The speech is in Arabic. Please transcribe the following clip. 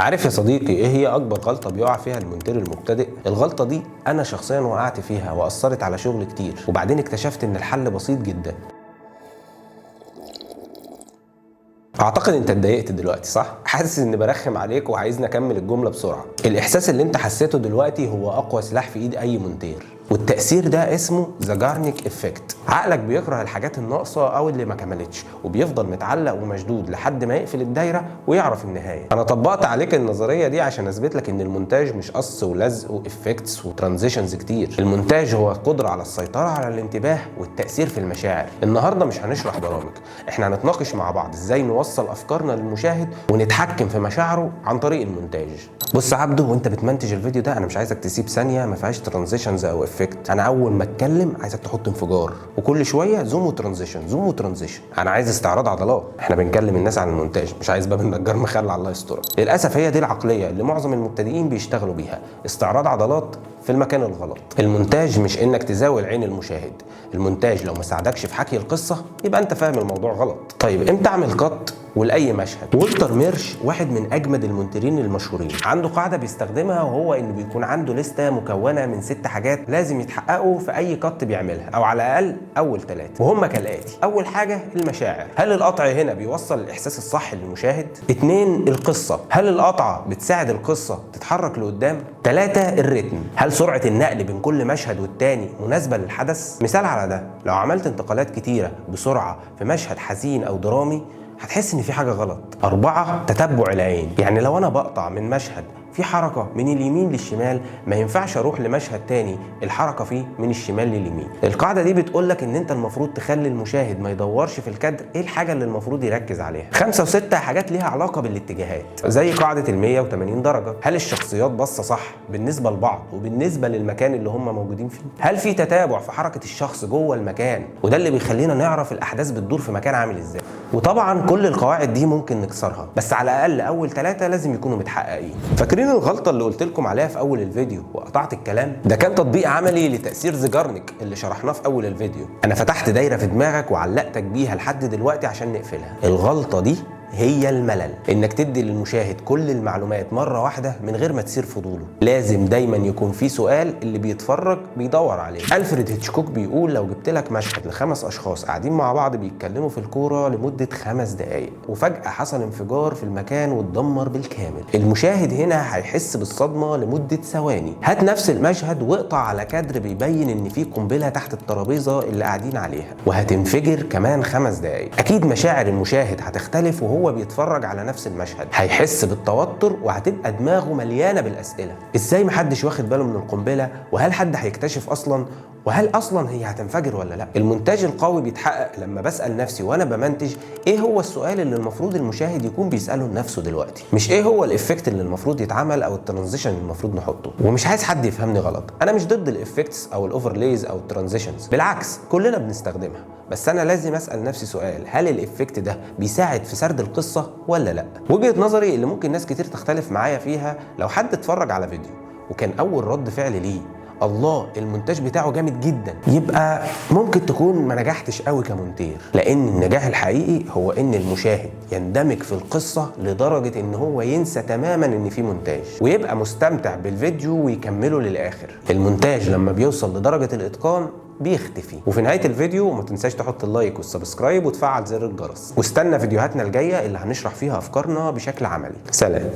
عارف يا صديقي ايه هي اكبر غلطه بيقع فيها المونتير المبتدئ؟ الغلطه دي انا شخصيا وقعت فيها واثرت على شغل كتير، وبعدين اكتشفت ان الحل بسيط جدا. اعتقد انت اتضايقت دلوقتي، صح؟ حاسس اني برخم عليك وعايزني اكمل الجمله بسرعه. الاحساس اللي انت حسيته دلوقتي هو اقوى سلاح في ايد اي مونتير، والتأثير ده اسمه زاجارنيك افكت. عقلك بيكره الحاجات الناقصه او اللي ما كملتش، وبيفضل متعلق ومشدود لحد ما يقفل الدايره ويعرف النهايه. انا طبقت عليك النظريه دي عشان اثبت لك ان المونتاج مش قص ولزق وافكتس وترانزيشنز كتير. المونتاج هو قدره على السيطره على الانتباه والتأثير في المشاعر. النهارده مش هنشرح برامج، احنا هنتناقش مع بعض ازاي نوصل افكارنا للمشاهد ونتحكم في مشاعره عن طريق المونتاج. بص يا عبده، وانت بتمنتج الفيديو ده انا مش عايزك تسيب ثانيه ما فيهاش ترانزيشنز او افكت. انا اول ما اتكلم عايزك تحط انفجار، وكل شويه زوم وترانزيشن زوم وترانزيشن. انا عايز استعراض عضلات. احنا بنكلم الناس عن المونتاج، مش عايز باب النجار مخلع الله يسترك. للاسف هي دي العقليه اللي معظم المبتدئين بيشتغلوا بيها، استعراض عضلات في المكان الغلط. المونتاج مش انك تزاول عين المشاهد، المونتاج لو ما ساعدكش في حكي القصه يبقى انت فاهم الموضوع غلط. طيب امتى اعمل كات ولاي مشهد؟ والتر ميرش واحد من اجمد المونترين المشهورين، عنده قاعده بيستخدمها، وهو انه بيكون عنده لسته مكونه من 6 حاجات لازم يتحققوا في اي كات بيعملها، او على الاقل اول 3، وهم كالاتي. اول حاجه المشاعر، هل القطع هنا بيوصل الاحساس الصح للمشاهد؟ 2 القصه، هل القطعه بتساعد القصه تتحرك لقدام؟ 3 الريتم، هل سرعه النقل بين كل مشهد والتاني مناسبه للحدث؟ مثال على ده، لو عملت انتقالات كتيره بسرعه في مشهد حزين او درامي هتحس ان في حاجه غلط. 4 تتبع العين، يعني لو انا بقطع من مشهد في حركه من اليمين للشمال ما ينفعش اروح لمشهد تاني الحركه فيه من الشمال لليمين. القاعده دي بتقول لك ان انت المفروض تخلي المشاهد ما يدورش في الكادر ايه الحاجه اللي المفروض يركز عليها. 5 و6 حاجات ليها علاقه بالاتجاهات، زي قاعده ال 180 درجه، هل الشخصيات باصه صح بالنسبه لبعض وبالنسبه للمكان اللي هم موجودين فيه؟ هل في تتابع في حركه الشخص جوه المكان، وده اللي بيخلينا نعرف الاحداث بتدور في مكان عامل ازاي. وطبعا كل القواعد دي ممكن نكسرها، بس على الاقل اول 3 لازم يكونوا متحققين. فاكرين الغلطه اللي قلت لكم عليها في اول الفيديو وقطعت الكلام؟ ده كان تطبيق عملي لتاثير زاجارنيك اللي شرحناه في اول الفيديو. انا فتحت دايره في دماغك وعلقتك بيها لحد دلوقتي عشان نقفلها. الغلطه دي هي الملل، انك تدي للمشاهد كل المعلومات مره واحده من غير ما تثير فضوله. لازم دايما يكون في سؤال اللي بيتفرج بيدور عليه. ألفريد هيتشكوك بيقول لو جبت لك مشهد ل5 اشخاص قاعدين مع بعض بيتكلموا في الكوره لمده 5 دقائق، وفجاه حصل انفجار في المكان واتدمر بالكامل، المشاهد هنا هيحس بالصدمه لمده ثواني. هات نفس المشهد واقطع على كادر بيبين ان في قنبله تحت الترابيزه اللي قاعدين عليها وهتنفجر كمان 5 دقائق. اكيد مشاعر المشاهد هتختلف وهو بيتفرج على نفس المشهد، هيحس بالتوتر وهتبقى دماغه مليانه بالاسئله. ازاي محدش واخد باله من القنبله؟ وهل حد هيكتشف اصلا؟ وهل اصلا هي هتنفجر ولا لا؟ المونتاج القوي بيتحقق لما بسال نفسي وانا بمنتج ايه هو السؤال اللي المفروض المشاهد يكون بيساله لنفسه دلوقتي، مش ايه هو الافكت اللي المفروض يتعمل او الترانزيشن اللي المفروض نحطه. ومش عايز حد يفهمني غلط، انا مش ضد الافكتس او الاوفرليز او الترانزيشنز، بالعكس كلنا بنستخدمها، بس انا لازم اسال نفسي سؤال، هل الافكت ده بيساعد في سرد القصه ولا لا؟ وجهه نظري اللي ممكن ناس كتير تختلف معايا فيها، لو حد اتفرج على فيديو وكان اول رد فعل ليه الله المونتاج بتاعه جامد جدا، يبقى ممكن تكون ما نجحتش قوي كمونتير. لان النجاح الحقيقي هو ان المشاهد يندمج في القصه لدرجه ان هو ينسى تماما ان في مونتاج، ويبقى مستمتع بالفيديو ويكمله للاخر. المونتاج لما بيوصل لدرجه الاتقان بيختفي. وفي نهايه الفيديو ما تنساش تحط اللايك والسبسكرايب وتفعل زر الجرس، واستنى فيديوهاتنا الجايه اللي هنشرح فيها افكارنا بشكل عملي. سلام.